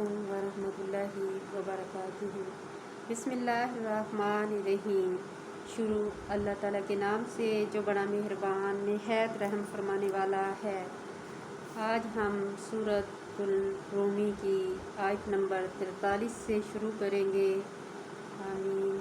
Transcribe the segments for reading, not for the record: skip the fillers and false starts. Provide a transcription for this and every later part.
علیکم ورحمۃ اللہ وبرکاتہ۔ بسم اللہ الرحمن الرحیم۔ شروع اللہ تعالیٰ کے نام سے جو بڑا مہربان نہایت رحم فرمانے والا ہے۔ آج ہم سورۃ الروم کی آیت نمبر 43 سے شروع کریں گے۔ آمین۔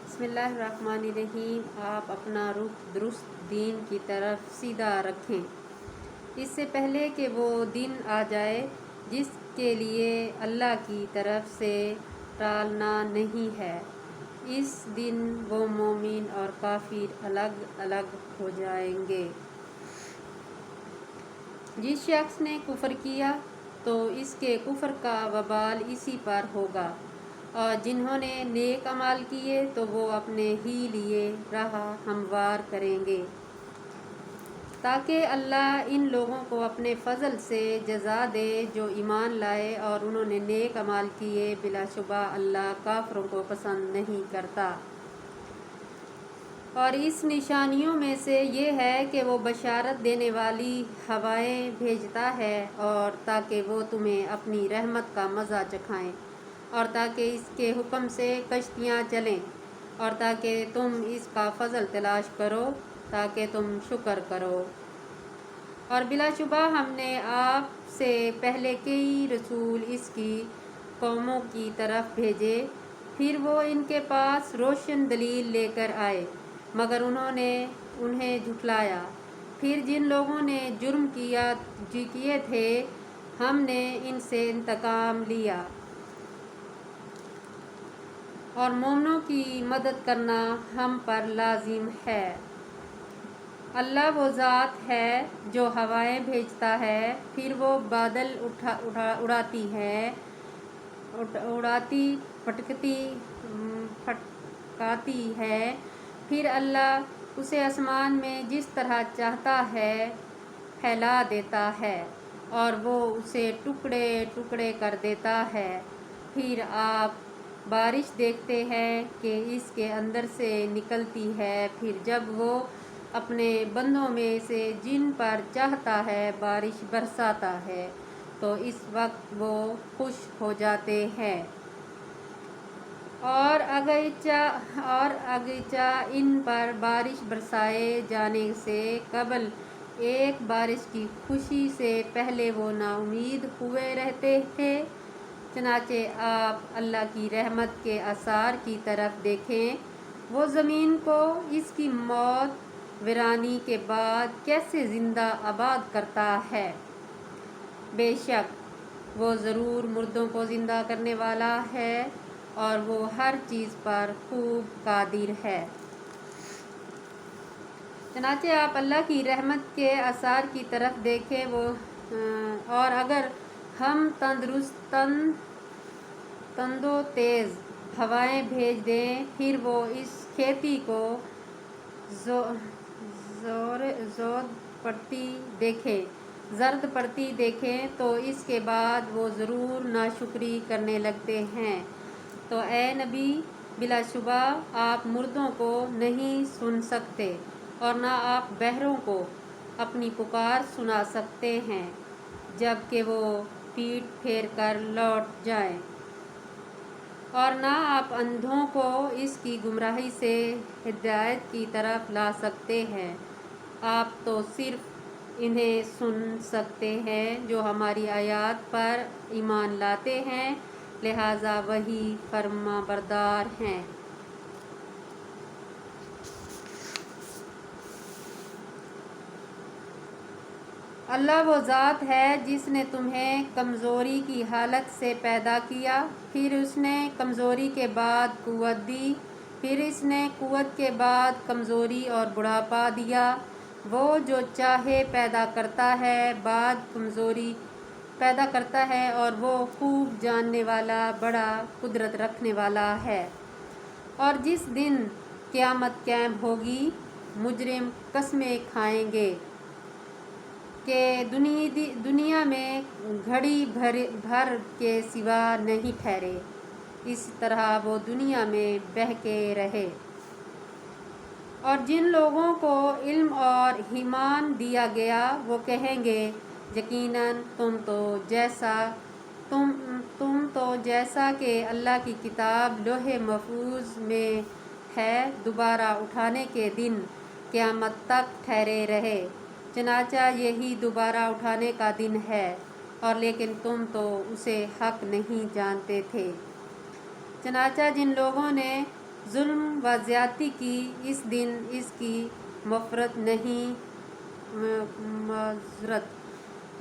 بسم اللہ الرحمن الرحیم۔ آپ اپنا رخ درست دین کی طرف سیدھا رکھیں، اس سے پہلے کہ وہ دن آ جائے جس کے لیے اللہ کی طرف سے ٹالنا نہیں ہے۔ اس دن وہ مومن اور کافر الگ الگ ہو جائیں گے۔ جس شخص نے کفر کیا تو اس کے کفر کا وبال اسی پر ہوگا، اور جنہوں نے نیک اعمال کیے تو وہ اپنے ہی لیے راہ ہموار کریں گے، تاکہ اللہ ان لوگوں کو اپنے فضل سے جزا دے جو ایمان لائے اور انہوں نے نیک اعمال کیے۔ بلا شبہ اللہ کافروں کو پسند نہیں کرتا۔ اور اس نشانیوں میں سے یہ ہے کہ وہ بشارت دینے والی ہوائیں بھیجتا ہے، اور تاکہ وہ تمہیں اپنی رحمت کا مزہ چکھائیں، اور تاکہ اس کے حکم سے کشتیاں چلیں، اور تاکہ تم اس کا فضل تلاش کرو، تاکہ تم شکر کرو۔ اور بلا شبہ ہم نے آپ سے پہلے کئی رسول اس کی قوموں کی طرف بھیجے، پھر وہ ان کے پاس روشن دلیل لے کر آئے، مگر انہوں نے انہیں جھٹلایا۔ پھر جن لوگوں نے جرم کیے تھے ہم نے ان سے انتقام لیا، اور مومنوں کی مدد کرنا ہم پر لازم ہے۔ اللہ وہ ذات ہے جو ہوائیں بھیجتا ہے، پھر وہ بادل اڑاتی پھٹکاتی ہے، پھر اللہ اسے آسمان میں جس طرح چاہتا ہے پھیلا دیتا ہے، اور وہ اسے ٹکڑے ٹکڑے کر دیتا ہے۔ پھر آپ بارش دیکھتے ہیں کہ اس کے اندر سے نکلتی ہے، پھر جب وہ اپنے بندوں میں سے جن پر چاہتا ہے بارش برساتا ہے تو اس وقت وہ خوش ہو جاتے ہیں، اور اگرچہ ان پر بارش برسائے جانے سے قبل ایک بارش کی خوشی سے پہلے وہ نا امید ہوئے رہتے تھے۔ چنانچہ آپ اللہ کی رحمت کے آثار کی طرف دیکھیں، وہ زمین کو اس کی موت ویرانی کے بعد کیسے زندہ آباد کرتا ہے۔ بے شک وہ ضرور مردوں کو زندہ کرنے والا ہے، اور وہ ہر چیز پر خوب قادر ہے۔ چنانچہ آپ اللہ کی رحمت کے آثار کی طرف دیکھیں، اور اگر ہم تند و تیز ہوائیں بھیج دیں، پھر وہ اس کھیتی کو زرد پڑتی دیکھیں تو اس کے بعد وہ ضرور ناشکری کرنے لگتے ہیں۔ تو اے نبی، بلا شبہ آپ مردوں کو نہیں سن سکتے، اور نہ آپ بہروں کو اپنی پکار سنا سکتے ہیں جب کہ وہ پیٹ پھیر کر لوٹ جائیں، اور نہ آپ اندھوں کو اس کی گمراہی سے ہدایت کی طرف لا سکتے ہیں۔ آپ تو صرف انہیں سن سکتے ہیں جو ہماری آیات پر ایمان لاتے ہیں، لہذا وہی فرمانبردار ہیں۔ اللہ وہ ذات ہے جس نے تمہیں کمزوری کی حالت سے پیدا کیا، پھر اس نے کمزوری کے بعد قوت دی، پھر اس نے قوت کے بعد کمزوری اور بڑھاپا دیا۔ وہ جو چاہے پیدا کرتا ہے، بعد کمزوری پیدا کرتا ہے، اور وہ خوب جاننے والا، بڑا قدرت رکھنے والا ہے۔ اور جس دن قیامت قائم ہوگی، مجرم قسمیں کھائیں گے کہ دنیا میں گھڑی بھر کے سوا نہیں ٹھہرے، اس طرح وہ دنیا میں بہکے رہے۔ اور جن لوگوں کو علم اور ایمان دیا گیا وہ کہیں گے یقیناً تم تو جیسا کہ اللہ کی کتاب لوح محفوظ میں ہے دوبارہ اٹھانے کے دن قیامت تک ٹھہرے رہے، چنانچہ یہی دوبارہ اٹھانے کا دن ہے، اور لیکن تم تو اسے حق نہیں جانتے تھے۔ چنانچہ جن لوگوں نے ظلم و زیادتی کی اس دن اس کی مغفرت نہیں،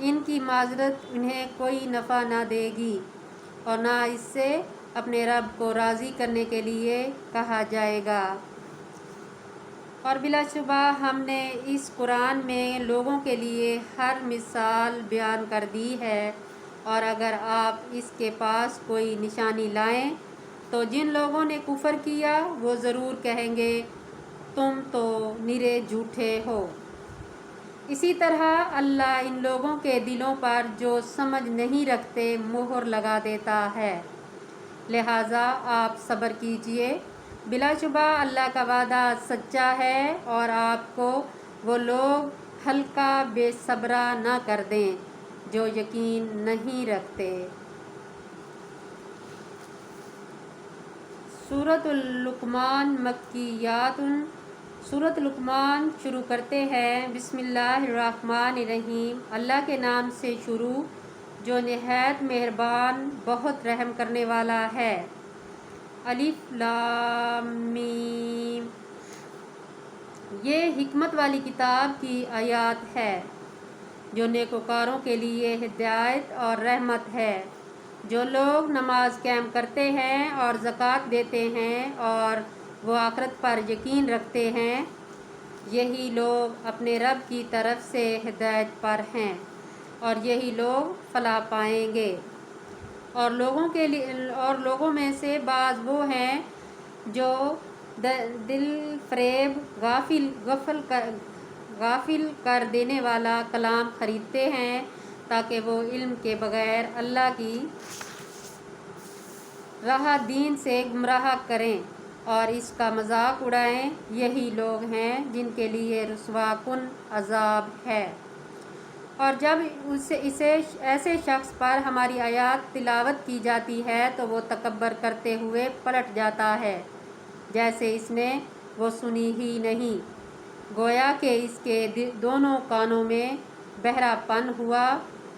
ان کی معذرت انہیں کوئی نفع نہ دے گی اور نہ اس سے اپنے رب کو راضی کرنے کے لیے کہا جائے گا۔ اور بلا شبہ ہم نے اس قرآن میں لوگوں کے لیے ہر مثال بیان کر دی ہے، اور اگر آپ اس کے پاس کوئی نشانی لائیں تو جن لوگوں نے کفر کیا وہ ضرور کہیں گے تم تو نرے جھوٹے ہو۔ اسی طرح اللہ ان لوگوں کے دلوں پر جو سمجھ نہیں رکھتے مہر لگا دیتا ہے، لہٰذا آپ صبر کیجئے، بلا شبہ اللہ کا وعدہ سچا ہے، اور آپ کو وہ لوگ ہلکا بے صبرا نہ کر دیں جو یقین نہیں رکھتے۔ سورۃ لقمان مکیات۔ سورۃ لقمان شروع کرتے ہیں بسم اللہ الرحمن الرحیم، اللہ کے نام سے شروع جو نہایت مہربان بہت رحم کرنے والا ہے۔ الف لام میم، یہ حکمت والی کتاب کی آیات ہے جو نیکوکاروں کے لیے ہدایت اور رحمت ہے، جو لوگ نماز قائم کرتے ہیں اور زکوٰۃ دیتے ہیں اور وہ آخرت پر یقین رکھتے ہیں، یہی لوگ اپنے رب کی طرف سے ہدایت پر ہیں اور یہی لوگ فلاح پائیں گے۔ اور لوگوں میں سے بعض وہ ہیں جو دل فریب غافل کر دینے والا کلام خریدتے ہیں تاکہ وہ علم کے بغیر اللہ کی راہ دین سے گمراہ کریں اور اس کا مذاق اڑائیں، یہی لوگ ہیں جن کے لیے رسوا کن عذاب ہے۔ اور جب ایسے شخص پر ہماری آیات تلاوت کی جاتی ہے تو وہ تکبر کرتے ہوئے پلٹ جاتا ہے جیسے اس نے وہ سنی ہی نہیں، گویا کہ اس کے دونوں کانوں میں بہرا پن ہوا،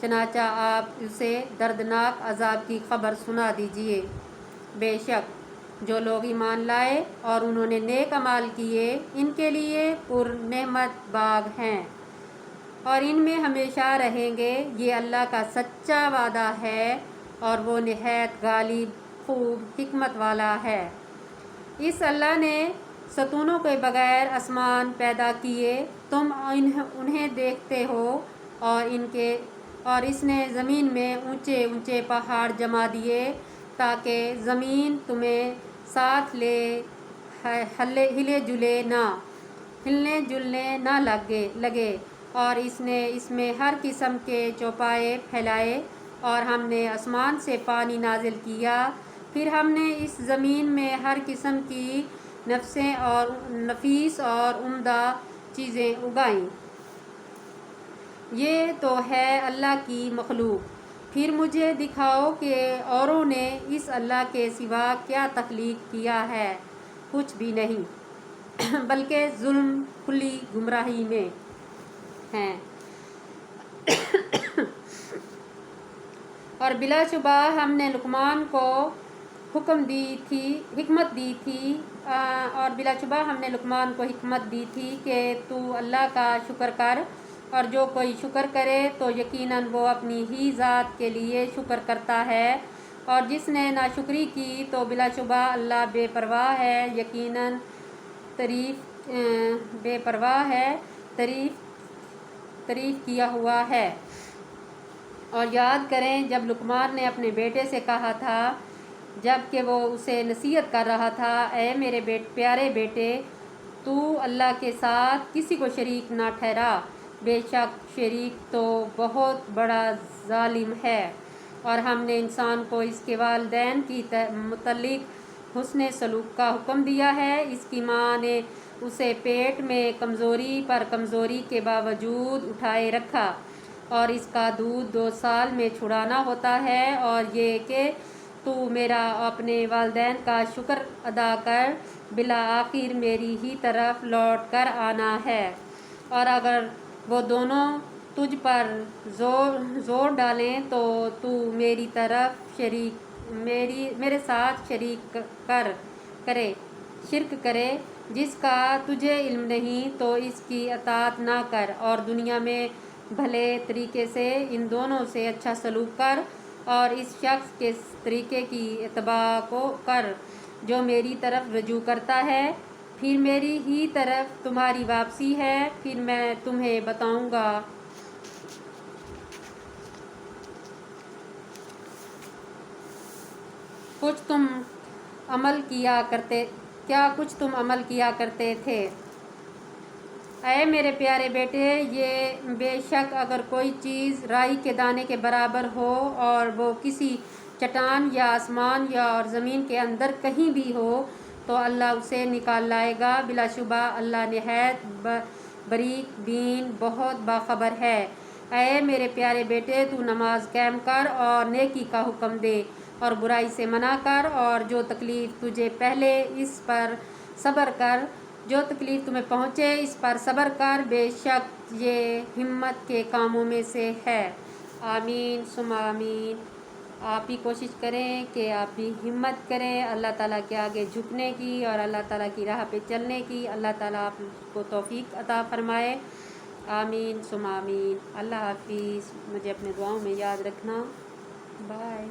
چنانچہ آپ اسے دردناک عذاب کی خبر سنا دیجئے۔ بے شک جو لوگ ایمان لائے اور انہوں نے نیک اعمال کیے ان کے لیے پر نعمت باغ ہیں اور ان میں ہمیشہ رہیں گے، یہ اللہ کا سچا وعدہ ہے اور وہ نہایت غالب خوب حکمت والا ہے۔ اس اللہ نے ستونوں کے بغیر آسمان پیدا کیے، تم انہیں دیکھتے ہو، اور اس نے زمین میں اونچے اونچے پہاڑ جما دیے تاکہ زمین تمہیں ساتھ لے ہلنے جلنے نہ لگے، اور اس نے اس میں ہر قسم کے چوپائے پھیلائے، اور ہم نے آسمان سے پانی نازل کیا، پھر ہم نے اس زمین میں ہر قسم کی نفیس اور عمدہ چیزیں اگائیں۔ یہ تو ہے اللہ کی مخلوق، پھر مجھے دکھاؤ کہ اوروں نے اس اللہ کے سوا کیا تخلیق کیا ہے، کچھ بھی نہیں، بلکہ ظلم کھلی گمراہی میں ہیں۔ اور بلا شبہ ہم نے لقمان کو حکمت دی تھی اور بلا شبہ ہم نے لقمان کو حکمت دی تھی کہ تو اللہ کا شکر کر، اور جو کوئی شکر کرے تو یقیناً وہ اپنی ہی ذات کے لیے شکر کرتا ہے، اور جس نے ناشکری کی تو بلا شبہ اللہ بے پرواہ ہے، یقیناً تعریف کیا ہوا ہے۔ اور یاد کریں جب لقمان نے اپنے بیٹے سے کہا تھا جب کہ وہ اسے نصیحت کر رہا تھا، اے میرے پیارے بیٹے، تو اللہ کے ساتھ کسی کو شریک نہ ٹھہرا، بے شک شریک تو بہت بڑا ظالم ہے۔ اور ہم نے انسان کو اس کے والدین کی متعلق حسن سلوک کا حکم دیا ہے، اس کی ماں نے اسے پیٹ میں کمزوری پر کمزوری کے باوجود اٹھائے رکھا، اور اس کا دودھ 2 سال میں چھڑانا ہوتا ہے، اور یہ کہ تو میرا اپنے والدین کا شکر ادا کر، بالآخر میری ہی طرف لوٹ کر آنا ہے۔ اور اگر وہ دونوں تجھ پر زور ڈالیں تو تو میرے ساتھ شرک کرے، جس کا تجھے علم نہیں تو اس کی اطاعت نہ کر، اور دنیا میں بھلے طریقے سے ان دونوں سے اچھا سلوک کر، اور اس شخص کے طریقے کی اتباع کر جو میری طرف رجوع کرتا ہے، پھر میری ہی طرف تمہاری واپسی ہے، پھر میں تمہیں بتاؤں گا کچھ تم عمل کیا کرتے تھے۔ اے میرے پیارے بیٹے، یہ بے شک اگر کوئی چیز رائی کے دانے کے برابر ہو، اور وہ کسی چٹان یا آسمان یا اور زمین کے اندر کہیں بھی ہو، تو اللہ اسے نکال لائے گا۔ بلا شبہ اللہ نہایت باریک بین، بہت باخبر ہے۔ اے میرے پیارے بیٹے، تو نماز قائم کر اور نیکی کا حکم دے اور برائی سے منع کر، اور جو تکلیف تجھے پہلے اس پر صبر کر، جو تکلیف تمہیں پہنچے اس پر صبر کر، بے شک یہ ہمت کے کاموں میں سے ہے۔ آمین ثم آمین۔ آپ بھی کوشش کریں کہ آپ بھی ہمت کریں اللہ تعالیٰ کے آگے جھکنے کی اور اللہ تعالیٰ کی راہ پہ چلنے کی۔ اللہ تعالیٰ آپ کو توفیق عطا فرمائے۔ آمین ثم آمین۔ اللہ حافظ۔ مجھے اپنے دعاؤں میں یاد رکھنا۔ بائے۔